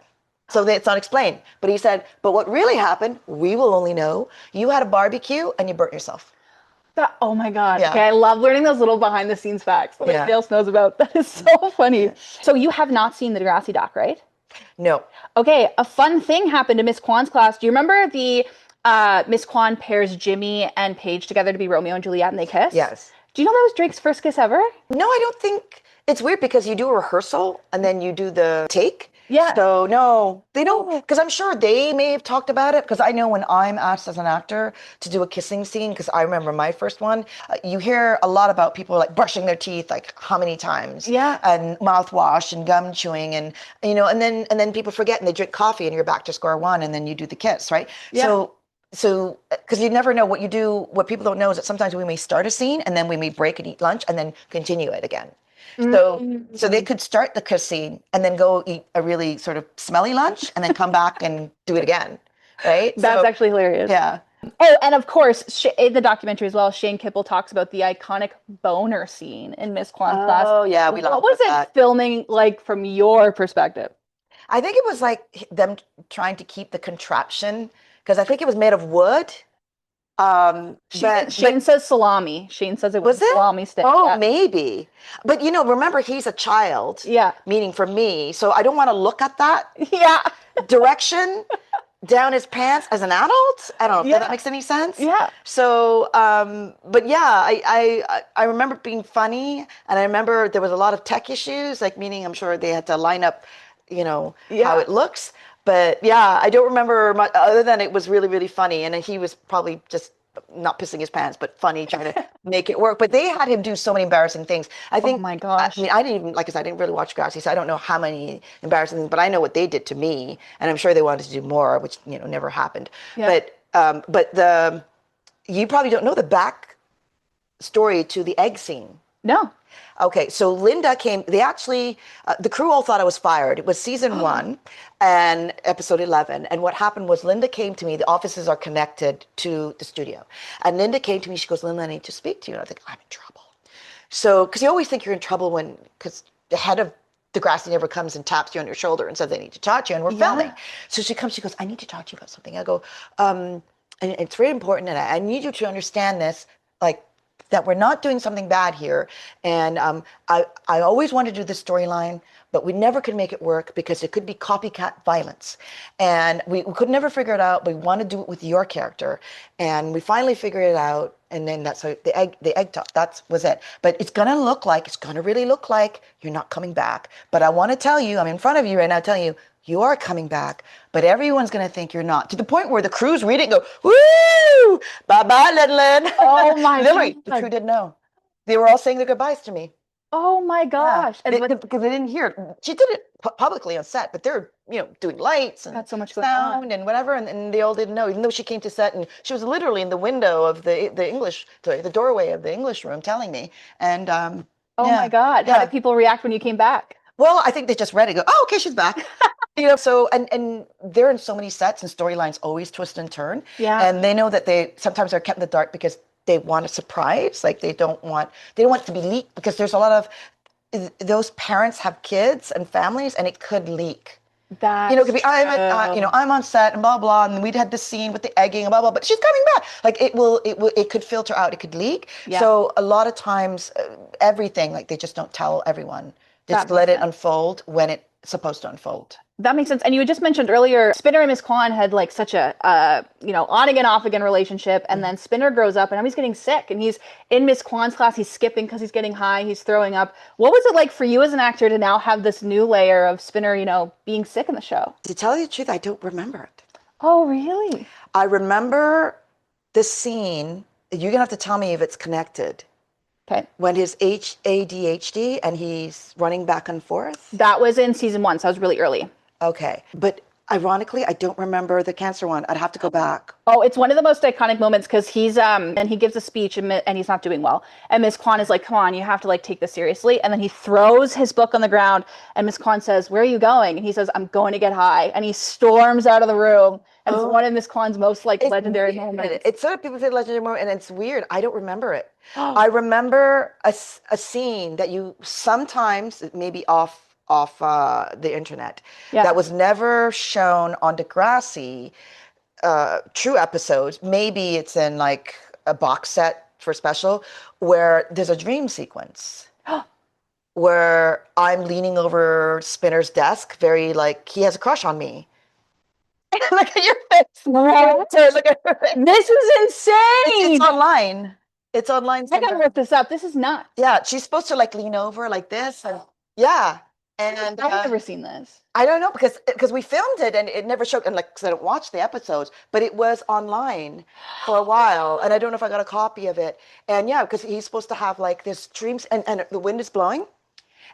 So it's not explained. But he said, but what really happened, we will only know. You had a barbecue and you burnt yourself. Oh my God. Yeah. Okay, I love learning those little behind the scenes facts that nobody else knows about. That is so funny. Yeah. So you have not seen the Degrassi doc, right? No. Okay, a fun thing happened to Miss Kwan's class. Do you remember the Miss Kwan pairs Jimmy and Paige together to be Romeo and Juliet and they kiss? Yes. Do you know that was Drake's first kiss ever? No, I don't think. It's weird because you do a rehearsal and then you do the take. Yeah. So no, they don't, because I'm sure they may have talked about it, because I know when I'm asked as an actor to do a kissing scene, because I remember my first one, you hear a lot about people like brushing their teeth like how many times, and mouthwash and gum chewing, and and then people forget and they drink coffee and you're back to square one, and then you do the kiss, right? Yeah. So, because you never know what you do. What people don't know is that sometimes we may start a scene and then we may break and eat lunch and then continue it again. So they could start the kiss scene and then go eat a really sort of smelly lunch and then come back and do it again, right? That's actually hilarious. Yeah. Oh, and of course, in the documentary as well, Shane Kipple talks about the iconic boner scene in Miss Kwan's class. Oh, yeah, we love that. What was it filming like from your perspective? I think it was like them trying to keep the contraption, because I think it was made of wood. Shane says salami. Shane says it was a salami stick. Oh, yeah. Maybe. But remember, he's a child. Yeah. Meaning for me. So I don't want to look at that direction down his pants as an adult. I don't know if that makes any sense. Yeah. So, but yeah, I remember it being funny, and I remember there was a lot of tech issues, like meaning I'm sure they had to line up, how it looks. But yeah, I don't remember much other than it was really, really funny. And he was probably just not pissing his pants, but funny, trying to make it work. But they had him do so many embarrassing things. I Oh think, my I gosh. mean, I didn't even, like I said, I didn't really watch Degrassi, so I don't know how many embarrassing things, but I know what they did to me. And I'm sure they wanted to do more, which, never happened. Yeah. But you probably don't know the back story to the egg scene. No. Okay, so Linda came, they actually, the crew all thought I was fired. It was season one and episode 11. And what happened was Linda came to me, the offices are connected to the studio. And Linda came to me, she goes, Linda, I need to speak to you. And I think, I'm in trouble. So, because you always think you're in trouble because the head of Degrassi never comes and taps you on your shoulder and says, they need to talk to you, and we're filming. So she comes, she goes, I need to talk to you about something. I go, and it's very important, and I need you to understand this, like, that we're not doing something bad here. And I always wanted to do this storyline, but we never could make it work because it could be copycat violence. And we could never figure it out. We want to do it with your character. And we finally figured it out. And then that's how the egg top, that was it. But it's going to really look like you're not coming back. But I want to tell you, I'm in front of you right now telling you, you are coming back, but everyone's going to think you're not. To the point where the crew's reading, go, woo, bye-bye, LinLyn. Oh my Literally, God. the crew didn't know. They were all saying their goodbyes to me. Oh my gosh. Yeah. Because they didn't hear it. She did it publicly on set, but they're, doing lights and so much going on. sound and whatever, and they all didn't know, even though she came to set and she was literally in the window of the doorway of the English room telling me. And oh my God. How did people react when you came back? Well, I think they just read it and go, oh, okay, she's back. So, and they're in so many sets and storylines always twist and turn. Yeah. And they know that sometimes they're kept in the dark because they want a surprise. Like they don't want it to be leaked because there's a lot of, those parents have kids and families and it could leak. That it could be, I'm on set and blah, blah. And we'd had this scene with the egging and blah, blah, but she's coming back. Like it could filter out, it could leak. Yeah. So a lot of times everything, like they just don't tell everyone. Just let it unfold when it's supposed to unfold. That makes sense. And you had just mentioned earlier, Spinner and Miss Kwan had like such a, on again, off again relationship. And then Spinner grows up and now he's getting sick and he's in Miss Kwan's class. He's skipping because he's getting high. He's throwing up. What was it like for you as an actor to now have this new layer of Spinner, being sick in the show? To tell you the truth, I don't remember it. Oh, really? I remember the scene. You're going to have to tell me if it's connected. Okay. When his ADHD and he's running back and forth. That was in season 1, so I was really early. Okay. But ironically, I don't remember the cancer one. I'd have to go back. Oh, it's one of the most iconic moments because he's and he gives a speech and he's not doing well. And Miss Kwan is like, come on, you have to like take this seriously. And then he throws his book on the ground and Miss Kwan says, where are you going? And he says, I'm going to get high. And he storms out of the room. And it's one of Miss Kwan's most like legendary moments. It's sort of people say legendary moment, and it's weird. I don't remember it. I remember a scene that you sometimes, maybe off the internet, that was never shown on Degrassi, true episodes. Maybe it's in like a box set for special, where there's a dream sequence. Where I'm leaning over Spinner's desk, very like, he has a crush on me. Look at your face. Look at her face. This is insane. It's online. It's online. I gotta look this up. This is nuts. Yeah, she's supposed to like lean over like this, and and I've never seen this. I don't know because we filmed it and it never showed, and like 'cause I don't watch the episodes, but it was online for a while, and I don't know if I got a copy of it. And yeah, because he's supposed to have like this dreams, and the wind is blowing.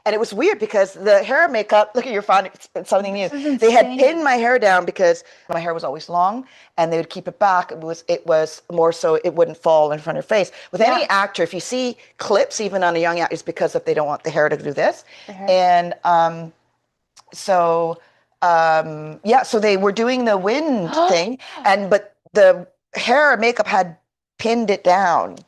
And it was weird because the hair and makeup, look at your finding something new. They had pinned my hair down because my hair was always long and they would keep it back. It was more so it wouldn't fall in front of your face. With any actor, if you see clips, even on a young actor, it's because if they don't want the hair to do this. And so they were doing the wind thing, but the hair and makeup had pinned it down.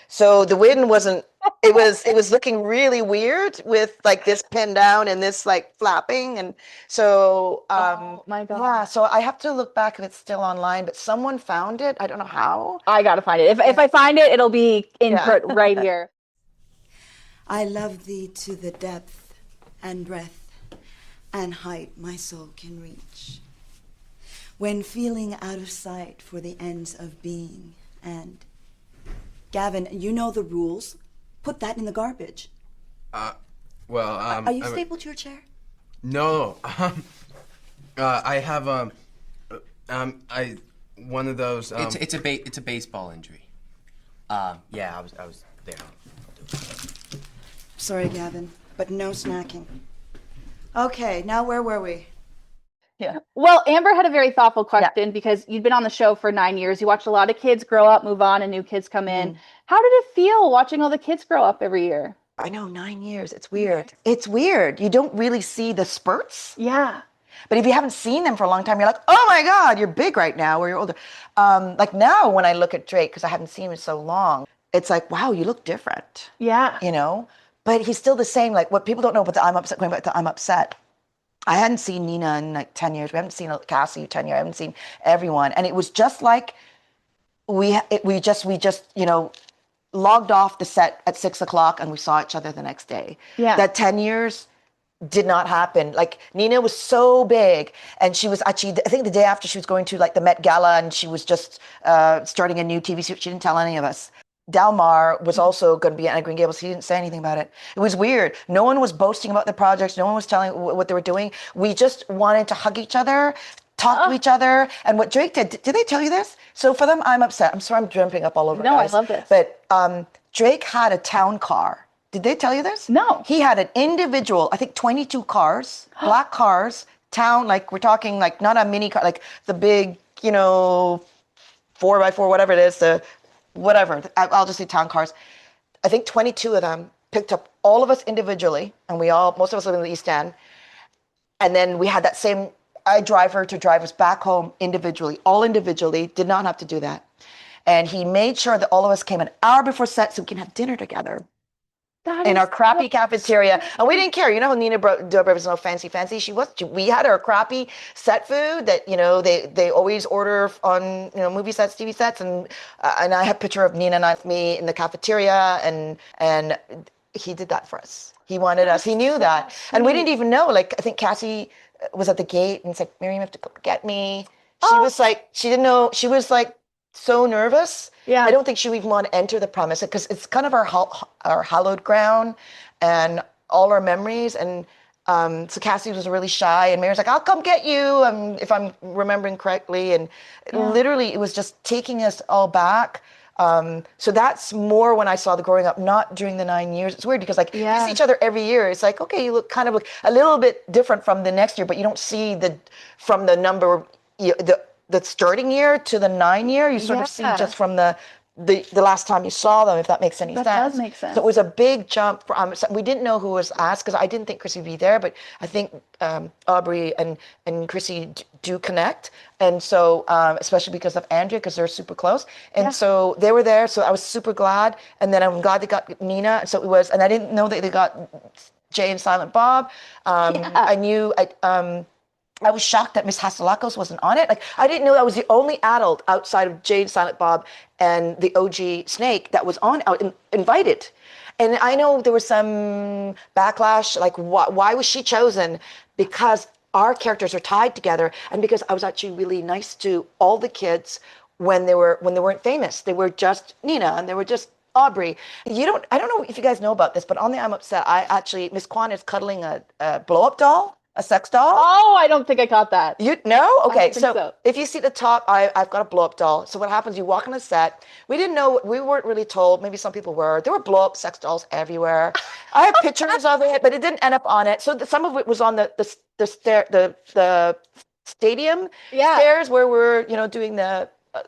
So the wind wasn't, it was looking really weird with like this pinned down and this like flapping. And so, oh my God. Yeah, so I have to look back if it's still online, but someone found it. I don't know how. I got to find it. If I find it, it'll be input right here. I love thee to the depth and breadth and height my soul can reach. When feeling out of sight for the ends of being and Gavin, you know the rules. Put that in the garbage. Well, Are you stapled to your chair? No. I have I one of those. It's a baseball injury. Yeah, I was there. Sorry, Gavin, but no snacking. Okay, now where were we? Yeah. Well, Amber had a very thoughtful question because you'd been on the show for 9 years. You watched a lot of kids grow up, move on, and new kids come in. How did it feel watching all the kids grow up every year? I know, 9 years. It's weird. It's weird. You don't really see the spurts. Yeah. But if you haven't seen them for a long time, you're like, oh my God, you're big right now, or you're older. Like now when I look at Drake, because I haven't seen him in so long, it's like, wow, you look different. Yeah. You know? But he's still the same. Like what people don't know about the I'm upset, going back to I'm upset. I hadn't seen Nina in like 10 years. We haven't seen Cassie in 10 years. I haven't seen everyone. And it was just like we just, logged off the set at 6:00 and we saw each other the next day. Yeah. That 10 years did not happen. Like Nina was so big, and she was actually, I think the day after she was going to like the Met Gala, and she was just starting a new TV series. She didn't tell any of us. Dalmar was also going to be at Green Gables. He didn't say anything about it. It was weird. No one was boasting about the projects. No one was telling what they were doing. We just wanted to hug each other, talk to each other. And what Drake did they tell you this? So for them, I'm upset. I'm sorry I'm jumping up all over. No, guys. I love this. But Drake had a town car. Did they tell you this? No. He had an individual, I think 22 cars, black cars, town, like we're talking like not a mini car, like the big, 4x4, whatever it is, whatever, I'll just say town cars. I think 22 of them picked up all of us individually, and most of us live in the East End. And then we had that same, I drive her to drive us back home individually, all individually, did not have to do that. And he made sure that all of us came an hour before set so we can have dinner together. In our crappy cafeteria. And we didn't care. You know how Nina Dobrev is no fancy. We had our crappy set food that, they always order on, movie sets, TV sets. And I have a picture of Nina and me in the cafeteria. And he did that for us. He wanted us. He knew that. And we didn't even know. Like, I think Cassie was at the gate and said, Miriam, you have to go get me. She was like, she didn't know. She was like so nervous. Yeah. I don't think she would even want to enter the premise because it's kind of our hallowed ground and all our memories. And so Cassie was really shy, and Mary's like, I'll come get you, if I'm remembering correctly. And literally it was just taking us all back. So that's more when I saw the growing up, not during the 9 years. It's weird because you see each other every year. It's like, okay, you look kind of like a little bit different from the next year, but you don't see from the number, the starting year to the 9 year, you sort of see just from the last time you saw them, if that makes any sense. That does make sense. So it was a big jump. We didn't know who was asked because I didn't think Chrissy would be there, but I think Aubrey and Chrissy do connect. And so, especially because of Andrea, because they're super close. And so they were there. So I was super glad. And then I'm glad they got Nina. So it was, and I didn't know that they got Jay and Silent Bob. I knew, I was shocked that Miss Hatzilakos wasn't on it. Like, I didn't know I was the only adult outside of Jade, Silent Bob, and the OG Snake that was invited. And I know there was some backlash, like, why was she chosen? Because our characters are tied together, and because I was actually really nice to all the kids when they weren't famous. They were just Nina, and they were just Aubrey. I don't know if you guys know about this, but on the I'm Upset, Miss Kwan is cuddling a blow-up doll. A sex doll? Oh, I don't think I caught that. You know? Okay, so if you see the top, I've got a blow-up doll. So what happens, you walk on the set. We didn't know, we weren't really told, maybe some people were. There were blow-up sex dolls everywhere. I have pictures of it, but it didn't end up on it. So some of it was on the stadium stairs where we're, doing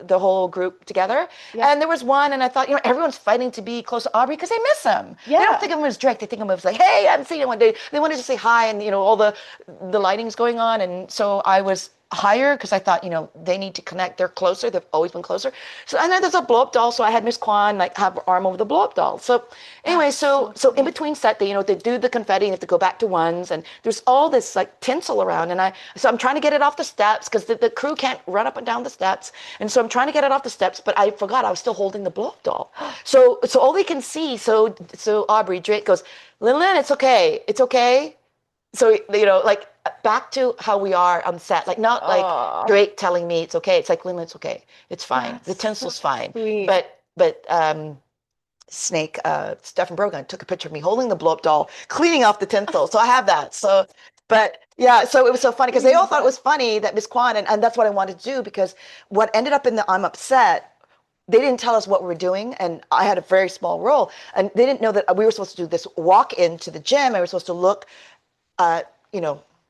the whole group together. Yeah. And there was one, and I thought, everyone's fighting to be close to Aubrey because they miss him. Yeah. They don't think of him as Drake. They think of him as like, hey, I haven't seen him one day. They wanted to say hi, and, all the lighting's going on. And so I was higher because I thought, they need to connect. They're closer. They've always been closer. So, and then there's a blow-up doll. So I had Miss Kwan have her arm over the blow-up doll. So anyway, so in between set, they do the confetti, and they have to go back to ones, and there's all this tinsel around. And I'm trying to get it off the steps because the crew can't run up and down the steps. And so I'm trying to get it off the steps, but I forgot I was still holding the blow-up doll. So all they can see, so Aubrey, Drake goes, LinLyn, it's okay. It's okay. So, back to how we are on set, not like Drake telling me it's okay. It's like, LinLyn, it's okay. It's fine. That's the tinsel's fine. Sweet. But Snake, Stefan Brogan took a picture of me holding the blow-up doll, cleaning off the tinsel. So I have that. So But yeah, so it was so funny because they all thought it was funny that Miss Kwan, and that's what I wanted to do because what ended up in the I'm upset, they didn't tell us what we were doing, and I had a very small role, and they didn't know that we were supposed to do this walk into the gym, and we were supposed to look at,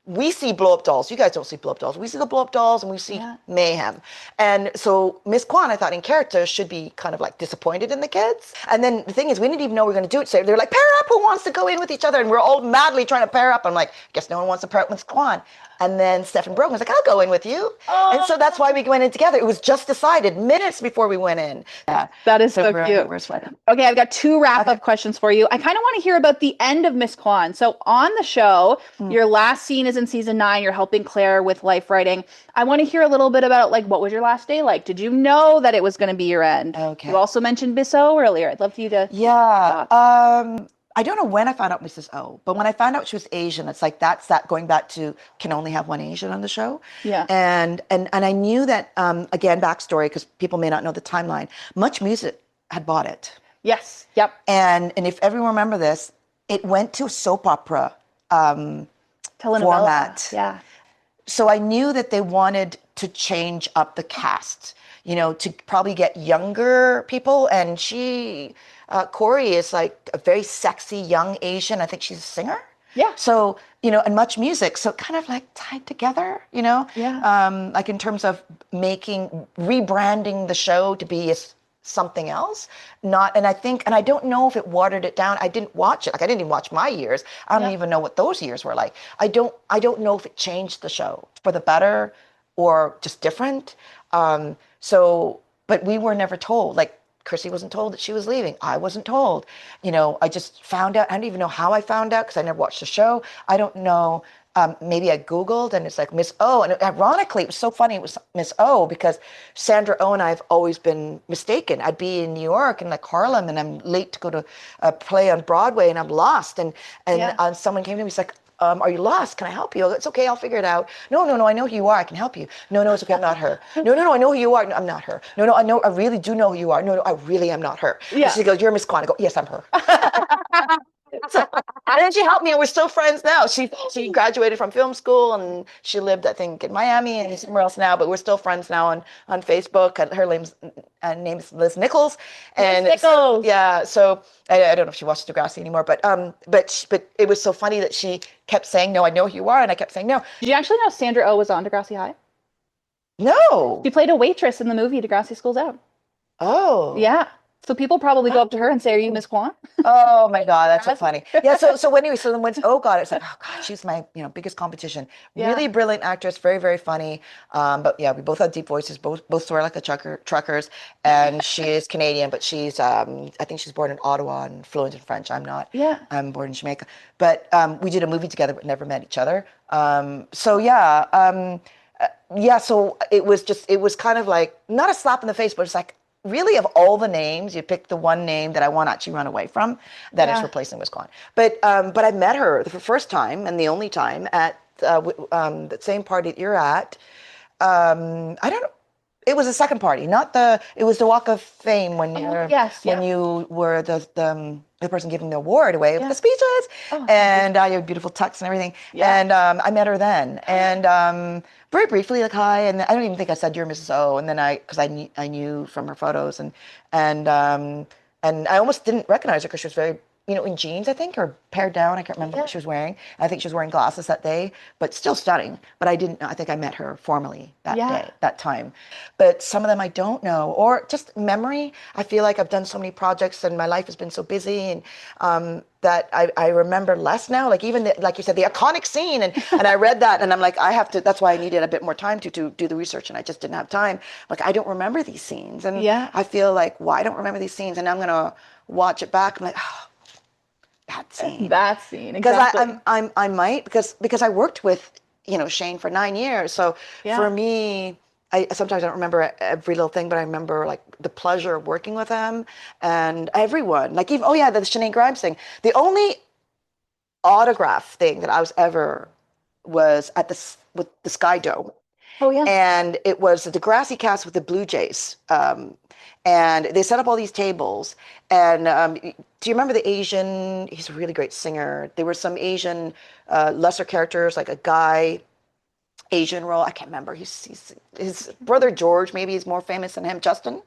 we see blow up dolls. You guys don't see blow up dolls. We see the blow up dolls and we see mayhem. And so Miss Kwan, I thought in character, should be kind of like disappointed in the kids. And then the thing is, we didn't even know we were going to do it. So they're like, pair up, who wants to go in with each other? And we're all madly trying to pair up. I'm like, guess no one wants to pair up with Miss Kwan. And then Stephen Brogan was like, I'll go in with you. And so that's why we went in together. It was just decided minutes before we went in. Yeah. That is so cute. We're sweating. Okay, I've got two wrap-up questions for you. I kind of want to hear about the end of Miss Kwan. So on the show, your last scene is in season 9. You're helping Claire with life writing. I want to hear a little bit about, like, what was your last day like? Did you know that it was going to be your end? Okay. You also mentioned Miss O earlier. I'd love for you to... Yeah. I don't know when I found out Mrs. O, but when I found out she was Asian, it's like that's that going back to can only have one Asian on the show. Yeah. And I knew that, again, backstory, because people may not know the timeline, Much Music had bought it. Yes. Yep. And if everyone remember this, it went to a soap opera format. Yeah. So I knew that they wanted to change up the cast, to probably get younger people. And Corey is like a very sexy young Asian. I think she's a singer. Yeah. So, and Much Music. So kind of like tied together, Yeah. like in terms of rebranding the show to be something else. And I don't know if it watered it down. I didn't watch it. Like I didn't even watch my years. I don't even know what those years were like. I don't know if it changed the show for the better or just different. But we were never told, like, Chrissy wasn't told that she was leaving. I wasn't told. I just found out. I don't even know how I found out because I never watched the show. I don't know. Maybe I Googled and it's like Miss O. And ironically, it was so funny. It was Miss O because Sandra O and I have always been mistaken. I'd be in New York and like Harlem and I'm late to go to a play on Broadway and I'm lost. And someone came to me, he's like, are you lost? Can I help you? It's okay, I'll figure it out. No, I know who you are. I can help you. No, it's okay, I'm not her. No, I know who you are. No, I'm not her. No, I really do know who you are. No, I really am not her. Yeah. And she goes, you're Miss Kwan. I go, yes, I'm her. So, and then she helped me and we're still friends now. She graduated from film school and she lived, I think, in Miami and somewhere else now, but we're still friends now on Facebook. Her name is Liz Nichols. And Liz Nichols. Yeah, so I don't know if she watches Degrassi anymore, but it was so funny that she kept saying, no, I know who you are, and I kept saying no. Did you actually know Sandra Oh was on Degrassi High? No. She played a waitress in the movie Degrassi School's Out. Oh. Yeah. So people probably go up to her and say, are you Miss Kwan? Oh my God, that's so funny. Yeah, so anyway, so then once got it, it's like, oh God, she's my biggest competition. Yeah. Really brilliant actress, very, very funny. But yeah, we both have deep voices, both swear like a truckers, and she is Canadian, but she's I think she's born in Ottawa and fluent in French. I'm not. Yeah. I'm born in Jamaica. But we did a movie together but never met each other. So it was kind of like not a slap in the face, but it's like, really, of all the names, you pick the one name that I want to actually run away from, that is replacing Miss Kwan. But I met her the first time and the only time at the same party that you're at. I don't know. It was the second party, it was the Walk of Fame when you were the person giving the award away with the speeches and your beautiful tux and everything. Yeah. And I met her then. And very briefly, like, hi, and I don't even think I said you're Mrs. O. And then because I knew from her photos, and I almost didn't recognize her because she was very, in jeans, I think, or pared down. I can't remember what she was wearing. I think she was wearing glasses that day, but still stunning. But I think I met her formally that day, that time. But some of them I don't know, or just memory. I feel like I've done so many projects and my life has been so busy, and that I remember less now. Like even like you said, the iconic scene, and I read that, and I'm like, I have to. That's why I needed a bit more time to do the research, and I just didn't have time. Like I don't remember these scenes, and I feel like, why I don't remember these scenes, and I'm gonna watch it back. I'm like, oh, that scene, exactly. Because I might because I worked with Shane for 9 years, so for me. I sometimes don't remember every little thing, but I remember like the pleasure of working with him and everyone. Like even the Sinead Grimes thing. The only autograph thing that I was ever was at with the Sky Dome, Oh, yeah. And it was the Degrassi cast with the Blue Jays. And they set up all these tables. And do you remember the Asian? He's a really great singer. There were some Asian lesser characters, like a guy, Asian role. I can't remember. He's his brother George. Maybe he's more famous than him. Justin.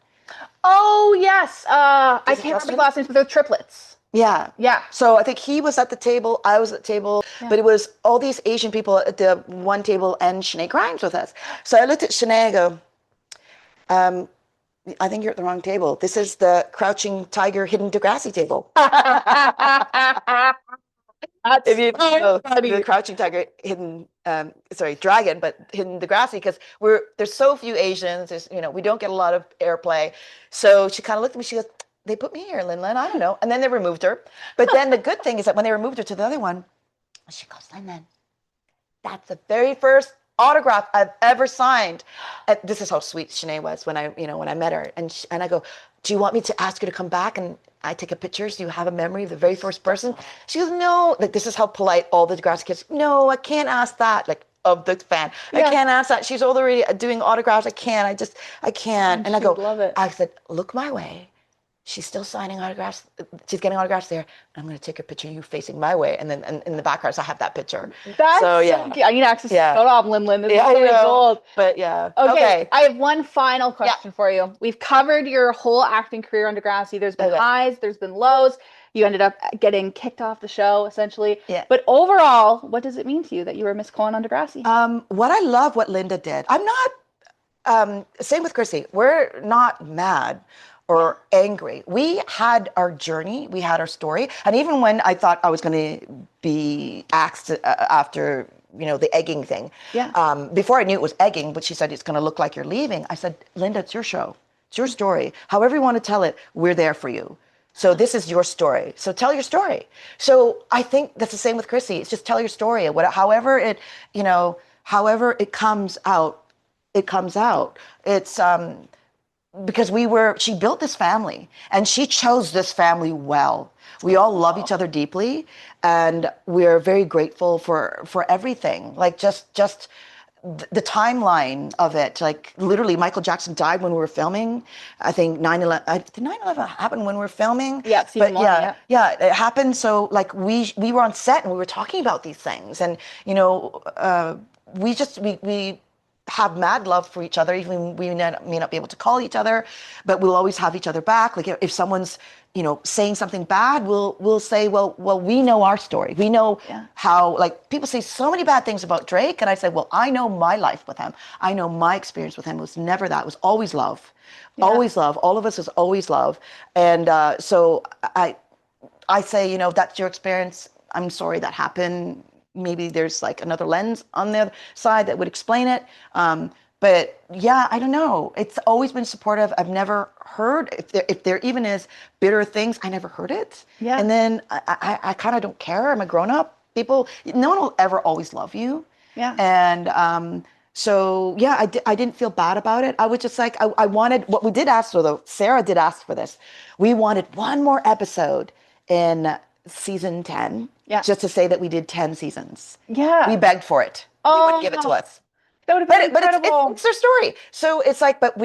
Oh, yes. I it can't remember Justin? the last names, but they're triplets. Yeah. Yeah. So I think he was at the table, I was at the table, but it was all these Asian people at the one table and Sinead Grimes with us. So I looked at Sinead and go, I think you're at the wrong table. This is the Crouching Tiger, Hidden Degrassi table. If you know, the Crouching Tiger, Hidden, Dragon, but Hidden Degrassi, because there's so few Asians, we don't get a lot of airplay. So she kind of looked at me, she goes, they put me here, LinLyn, I don't know. And then they removed her. But then the good thing is that when they removed her to the other one, she goes, LinLyn, that's the very first autograph I've ever signed. And this is how sweet Sinead was when I met her. And I go, do you want me to ask you to come back and I take a picture so you have a memory of the very first person? She goes, no. Like, this is how polite all the Degrassi kids. No, I can't ask that. Like, of the fan. I can't ask that. She's already doing autographs. I can't. I can't. And I go, love it. I said, look my way. She's still signing autographs. She's getting autographs there. I'm going to take a picture of you facing my way. And then in the background, so I have that picture. That's so, yeah. I need access to photo op, LinLyn. This is so gold. But yeah. Okay. I have one final question for you. We've covered your whole acting career on Degrassi. There's been highs, there's been lows. You ended up getting kicked off the show, essentially. Yeah. But overall, what does it mean to you that you were Miss Kwan on Degrassi? What I love what Linda did. I'm not, same with Chrissy. We're not mad or angry. We had our journey, we had our story. And even when I thought I was going to be axed after, the egging thing, before I knew it was egging, but she said, it's going to look like you're leaving. I said, Linda, it's your show. It's your story. However you want to tell it, we're there for you. So this is your story. So tell your story. So I think that's the same with Chrissy. It's just tell your story. However it comes out, it comes out. It's, because she built this family and she chose this family well. We all love each other deeply and we're very grateful for everything. Like just the timeline of it, like literally Michael Jackson died when we were filming. I think 9/11, did 9/11 happen when we were filming? Yeah, season one, yeah, it happened. So like we were on set and we were talking about these things and, we have mad love for each other, even we may not be able to call each other, but we'll always have each other back. Like if someone's, saying something bad, we'll say, well, we know our story. We know how, like people say so many bad things about Drake. And I say, well, I know my life with him. I know my experience with him. It was never that. It was always love. Yeah. Always love. All of us is always love. And so I say, that's your experience. I'm sorry that happened. Maybe there's like another lens on the other side that would explain it. But yeah, I don't know. It's always been supportive. I've never heard, if there even is bitter things, I never heard it. Yeah. And then I kind of don't care. I'm a grown up. No one will ever always love you. Yeah. And so yeah, I didn't feel bad about it. I was just like, I wanted, what we did ask for though, Sarah did ask for this. We wanted one more episode in season 10, just to say that we did 10 seasons. Yeah. We begged for it. They wouldn't give it to us. That would have been incredible. It's their story. So it's like, but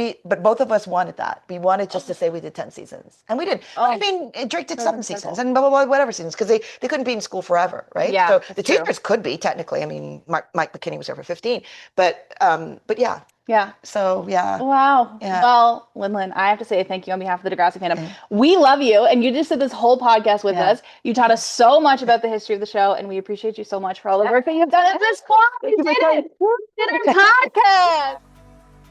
both of us wanted that. We wanted just to say we did 10 seasons. And we did. I mean, Drake did 7 seasons and blah, blah, blah, whatever seasons, because they couldn't be in school forever, right? Yeah. So the teachers could be, technically. I mean, Mike McKinney was there for 15. But yeah. Yeah. So, yeah. Wow. Yeah. Well, LinLyn, I have to say thank you on behalf of the Degrassi fandom. We love you. And you just did this whole podcast with us. You taught us so much about the history of the show. And we appreciate you so much for all the work that you've done at this point. You did it. You did our podcast.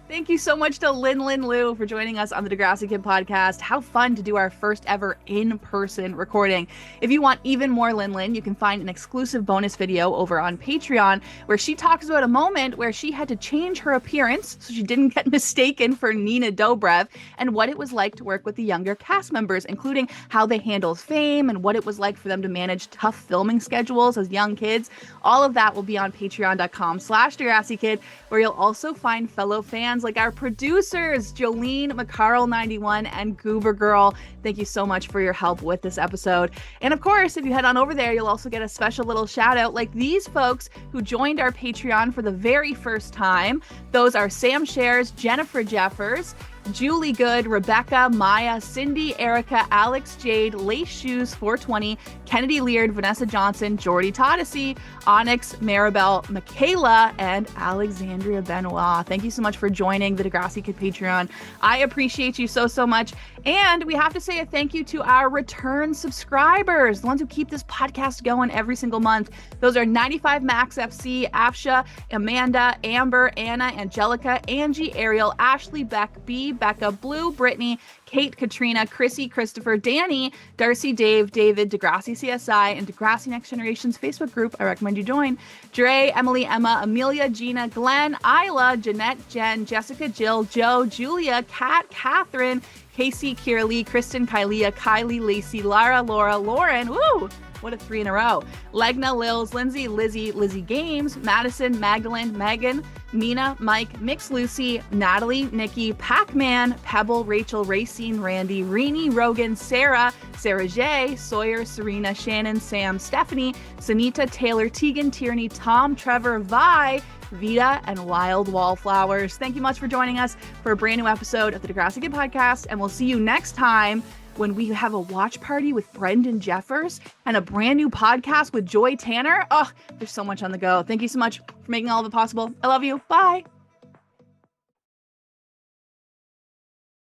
Thank you so much to LinLyn Lue for joining us on the Degrassi Kid podcast. How fun to do our first ever in-person recording. If you want even more LinLyn, you can find an exclusive bonus video over on Patreon where she talks about a moment where she had to change her appearance so she didn't get mistaken for Nina Dobrev and what it was like to work with the younger cast members, including how they handled fame and what it was like for them to manage tough filming schedules as young kids. All of that will be on patreon.com/DegrassiKid, where you'll also find fellow fans fans like our producers, Jolene, McCarl91, and Goober Girl. Thank you so much for your help with this episode. And of course, if you head on over there, you'll also get a special little shout out like these folks who joined our Patreon for the very first time. Those are Sam Shares, Jennifer Jeffers, Julie Good, Rebecca, Maya, Cindy, Erica, Alex Jade, Lace Shoes 420, Kennedy Leard, Vanessa Johnson, Jordy Todesy, Onyx, Maribel, Michaela, and Alexandria Benoit. Thank you so much for joining the Degrassi Kid Patreon. I appreciate you so, so much. And we have to say a thank you to our return subscribers, the ones who keep this podcast going every single month. Those are 95 Max FC, Afsha, Amanda, Amber, Anna, Angelica, Angie, Ariel, Ashley, Beck, B, Becca, Blue, Brittany, Kate, Katrina, Chrissy, Christopher, Danny, Darcy, Dave, David, Degrassi CSI, and Degrassi Next Generation's Facebook group. I recommend you join. Dre, Emily, Emma, Amelia, Gina, Glenn, Isla, Jeanette, Jen, Jessica, Jill, Joe, Julia, Kat, Catherine, Casey, Kiralee, Kristen, Kylie, Lacey, Lara, Laura, Lauren, woo! What a 3 in a row. Legna, Lils, Lindsay, Lizzie Games, Madison, Magdalene, Megan, Mina, Mike, Mix Lucy, Natalie, Nikki, Pac-Man, Pebble, Rachel, Racine, Randy, Rini, Rogan, Sarah J, Sawyer, Serena, Shannon, Sam, Stephanie, Sunita, Taylor, Tegan, Tierney, Tom, Trevor, Vi, Vita, and Wild Wallflowers. Thank you much for joining us for a brand new episode of the Degrassi Kid Podcast, and we'll see you next time when we have a watch party with Brendan Jeffers and a brand new podcast with Joy Tanner. Oh, there's so much on the go. Thank you so much for making all of it possible. I love you. Bye.